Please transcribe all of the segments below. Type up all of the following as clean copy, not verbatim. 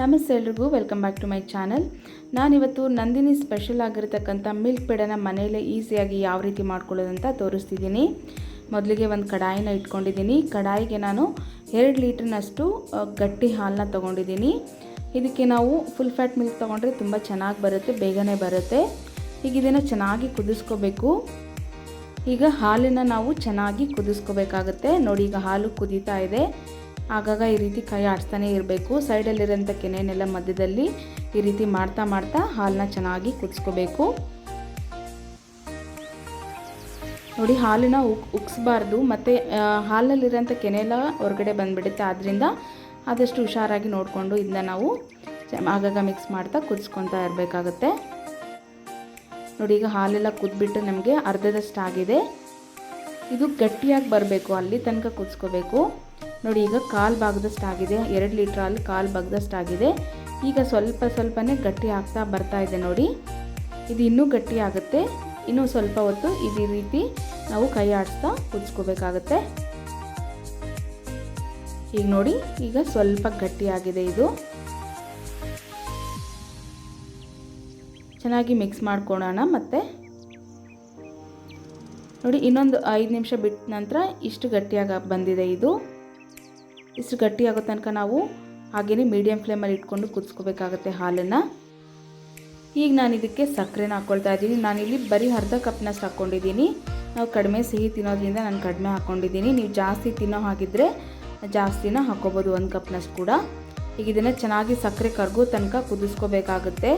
ನಮಸ್ತೆ ಎಲ್ರಿಗೂ, welcome back to my channel. ನಾನಿವತ್ತು ನಂದಿನಿ ಸ್ಪೆಷಲ್ ಆಗಿರತಕ್ಕಂಥ ಮಿಲ್ಕ್ ಪೇಡನ ಮನೆಯಲ್ಲೇ ಈಸಿಯಾಗಿ ಯಾವ ರೀತಿ ಮಾಡ್ಕೊಳ್ಳೋದಂತ ತೋರಿಸ್ತಿದ್ದೀನಿ. ಮೊದಲಿಗೆ ಒಂದು ಕಡಾಯಿನ ಇಟ್ಕೊಂಡಿದ್ದೀನಿ. ಕಡಾಯಿಗೆ ನಾನು 2 ಲೀಟ್ರ್ನಷ್ಟು ಗಟ್ಟಿ ಹಾಲನ್ನ ತೊಗೊಂಡಿದ್ದೀನಿ. ಇದಕ್ಕೆ ನಾವು ಫುಲ್ ಫ್ಯಾಟ್ ಮಿಲ್ಕ್ ತೊಗೊಂಡ್ರೆ ತುಂಬ ಚೆನ್ನಾಗಿ ಬರುತ್ತೆ, ಬೇಗನೆ ಬರುತ್ತೆ. ಈಗ ಇದನ್ನು ಚೆನ್ನಾಗಿ ಕುದಿಸ್ಕೋಬೇಕು. ಈಗ ಹಾಲನ್ನು ನಾವು ಚೆನ್ನಾಗಿ ಕುದಿಸ್ಕೋಬೇಕಾಗುತ್ತೆ. ನೋಡಿ, ಈಗ ಹಾಲು ಕುದೀತಾ ಇದೆ. ಆಗಾಗ ಈ ರೀತಿ ಕೈ ಆಡಿಸ್ತಾನೆ ಇರಬೇಕು. ಸೈಡಲ್ಲಿರೋಂಥ ಕೆನೆನೆಲ್ಲ ಮಧ್ಯದಲ್ಲಿ ಈ ರೀತಿ ಮಾಡ್ತಾ ಮಾಡ್ತಾ ಹಾಲನ್ನ ಚೆನ್ನಾಗಿ ಕುದಿಸ್ಕೋಬೇಕು. ನೋಡಿ, ಹಾಲನ್ನ ಉಕ್ಸ್ಬಾರ್ದು, ಮತ್ತು ಹಾಲಲ್ಲಿರೋಂಥ ಕೆನೆಲ್ಲ ಹೊರಗಡೆ ಬಂದುಬಿಡುತ್ತೆ. ಆದ್ದರಿಂದ ಆದಷ್ಟು ಹುಷಾರಾಗಿ ನೋಡಿಕೊಂಡು ಇದನ್ನ ನಾವು ಆಗಾಗ ಮಿಕ್ಸ್ ಮಾಡ್ತಾ ಕುದಿಸ್ಕೊತಾ ಇರಬೇಕಾಗುತ್ತೆ. ನೋಡಿ, ಈಗ ಹಾಲೆಲ್ಲ ಕುದ್ಬಿಟ್ಟು ನಮಗೆ ಅರ್ಧದಷ್ಟು ಆಗಿದೆ. ಇದು ಗಟ್ಟಿಯಾಗಿ ಬರಬೇಕು, ಅಲ್ಲಿ ತನಕ ಕುದಿಸ್ಕೋಬೇಕು. ನೋಡಿ, ಈಗ ಕಾಲು ಭಾಗದಷ್ಟು ಆಗಿದೆ. 2 ಲೀಟ್ರ್ ಹಾಲು ಕಾಲು ಭಾಗದಷ್ಟು ಆಗಿದೆ. ಈಗ ಸ್ವಲ್ಪನೇ ಗಟ್ಟಿ ಆಗ್ತಾ ಬರ್ತಾ ಇದೆ. ನೋಡಿ, ಇದು ಇನ್ನೂ ಗಟ್ಟಿ ಆಗುತ್ತೆ. ಇನ್ನೂ ಸ್ವಲ್ಪ ಹೊತ್ತು ಇದೇ ರೀತಿ ನಾವು ಕೈ ಆಡಿಸ್ತಾ ಕುದಿಸ್ಕೋಬೇಕಾಗತ್ತೆ. ಈಗ ನೋಡಿ, ಈಗ ಸ್ವಲ್ಪ ಗಟ್ಟಿಯಾಗಿದೆ. ಇದು ಚೆನ್ನಾಗಿ ಮಿಕ್ಸ್ ಮಾಡ್ಕೊಳ್ಳೋಣ. ಮತ್ತು ನೋಡಿ, ಇನ್ನೊಂದು 5 ನಿಮಿಷ ಬಿಟ್ಟ ನಂತರ ಇಷ್ಟು ಗಟ್ಟಿಯಾಗಿ ಬಂದಿದೆ. ಇಷ್ಟು ಗಟ್ಟಿಯಾಗೋ ತನಕ ನಾವು ಹಾಗೆಯೇ ಮೀಡಿಯಮ್ ಫ್ಲೇಮಲ್ಲಿ ಇಟ್ಕೊಂಡು ಕುದಿಸ್ಕೋಬೇಕಾಗತ್ತೆ ಹಾಲನ್ನು. ಈಗ ನಾನು ಇದಕ್ಕೆ ಸಕ್ಕರೆನ ಹಾಕ್ಕೊಳ್ತಾ ಇದ್ದೀನಿ. ನಾನಿಲ್ಲಿ ಬರೀ ಅರ್ಧ ಕಪ್ನಷ್ಟು ಹಾಕ್ಕೊಂಡಿದ್ದೀನಿ. ನಾವು ಕಡಿಮೆ ಸಿಹಿ ತಿನ್ನೋದ್ರಿಂದ ನಾನು ಕಡಿಮೆ ಹಾಕ್ಕೊಂಡಿದ್ದೀನಿ. ನೀವು ಜಾಸ್ತಿ ತಿನ್ನೋ ಹಾಗಿದ್ದರೆ ಜಾಸ್ತಿನ ಹಾಕ್ಕೋಬೋದು, 1 ಕಪ್ನಷ್ಟು ಕೂಡ. ಈಗ ಇದನ್ನು ಚೆನ್ನಾಗಿ ಸಕ್ಕರೆ ಕರಗೋ ತನಕ ಕುದಿಸ್ಕೋಬೇಕಾಗುತ್ತೆ.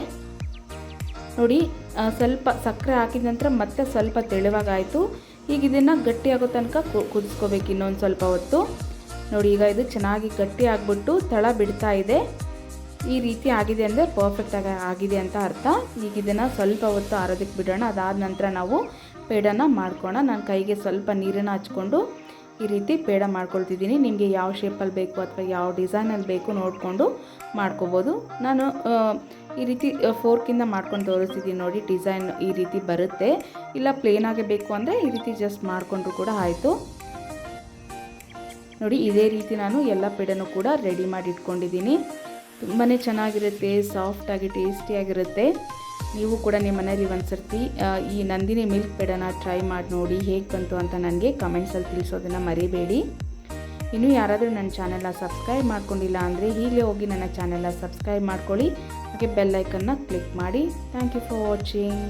ನೋಡಿ, ಸ್ವಲ್ಪ ಸಕ್ಕರೆ ಹಾಕಿದ ನಂತರ ಮತ್ತೆ ಸ್ವಲ್ಪ ತೆಳುವಾಗಾಯಿತು. ಈಗ ಇದನ್ನು ಗಟ್ಟಿಯಾಗೋ ತನಕ ಕುದಿಸ್ಕೋಬೇಕು ಇನ್ನೊಂದು ಸ್ವಲ್ಪ ಹೊತ್ತು. ನೋಡಿ, ಈಗ ಇದು ಚೆನ್ನಾಗಿ ಗಟ್ಟಿ ಆಗಿಬಿಟ್ಟು ತಳ ಬಿಡ್ತಾ ಇದೆ. ಈ ರೀತಿ ಆಗಿದೆ ಅಂದರೆ ಪರ್ಫೆಕ್ಟಾಗಿ ಆಗಿದೆ ಅಂತ ಅರ್ಥ. ಈಗ ಇದನ್ನು ಸ್ವಲ್ಪ ಹೊತ್ತು ಆರೋದಕ್ಕೆ ಬಿಡೋಣ. ಅದಾದ ನಂತರ ನಾವು ಪೇಡನ ಮಾಡ್ಕೋಣ. ನಾನು ಕೈಗೆ ಸ್ವಲ್ಪ ನೀರನ್ನು ಹಚ್ಕೊಂಡು ಈ ರೀತಿ ಪೇಡ ಮಾಡ್ಕೊಳ್ತಿದ್ದೀನಿ. ನಿಮಗೆ ಯಾವ ಶೇಪಲ್ಲಿ ಬೇಕು ಅಥವಾ ಯಾವ ಡಿಸೈನಲ್ಲಿ ಬೇಕು ನೋಡಿಕೊಂಡು ಮಾಡ್ಕೋಬೋದು. ನಾನು ಈ ರೀತಿ ಫೋರ್ಕಿಂದ ಮಾಡ್ಕೊಂಡು ತೋರಿಸ್ತಿದ್ದೀನಿ. ನೋಡಿ, ಡಿಸೈನ್ ಈ ರೀತಿ ಬರುತ್ತೆ. ಇಲ್ಲ ಪ್ಲೇನಾಗೆ ಬೇಕು ಅಂದರೆ ಈ ರೀತಿ ಜಸ್ಟ್ ಮಾಡಿಕೊಂಡ್ರು ಕೂಡ ಆಯಿತು. ನೋಡಿ, ಇದೇ ರೀತಿ ನಾನು ಎಲ್ಲ ಪೇಡನೂ ಕೂಡ ರೆಡಿ ಮಾಡಿ ಇಟ್ಕೊಂಡಿದ್ದೀನಿ. ತುಂಬಾ ಚೆನ್ನಾಗಿರುತ್ತೆ, ಸಾಫ್ಟಾಗಿ ಟೇಸ್ಟಿಯಾಗಿರುತ್ತೆ. ನೀವು ಕೂಡ ನಿಮ್ಮ ಮನೇಲಿ ಒಂದು ಸರ್ತಿ ಈ ನಂದಿನಿ ಮಿಲ್ಕ್ ಪೇಡನ ಟ್ರೈ ಮಾಡಿ ನೋಡಿ, ಹೇಗೆ ಬಂತು ಅಂತ ನನಗೆ ಕಮೆಂಟ್ಸಲ್ಲಿ ತಿಳಿಸೋದನ್ನು ಮರಿಬೇಡಿ. ಇನ್ನೂ ಯಾರಾದರೂ ನನ್ನ ಚಾನೆಲ್ನ ಸಬ್ಸ್ಕ್ರೈಬ್ ಮಾಡ್ಕೊಂಡಿಲ್ಲ ಅಂದರೆ ಈಗಲೇ ಹೋಗಿ ನನ್ನ ಚಾನೆಲ್ನ ಸಬ್ಸ್ಕ್ರೈಬ್ ಮಾಡ್ಕೊಳ್ಳಿ. ಹಾಗೆ ಬೆಲ್ ಐಕನ್ನ ಕ್ಲಿಕ್ ಮಾಡಿ. Thank you for watching.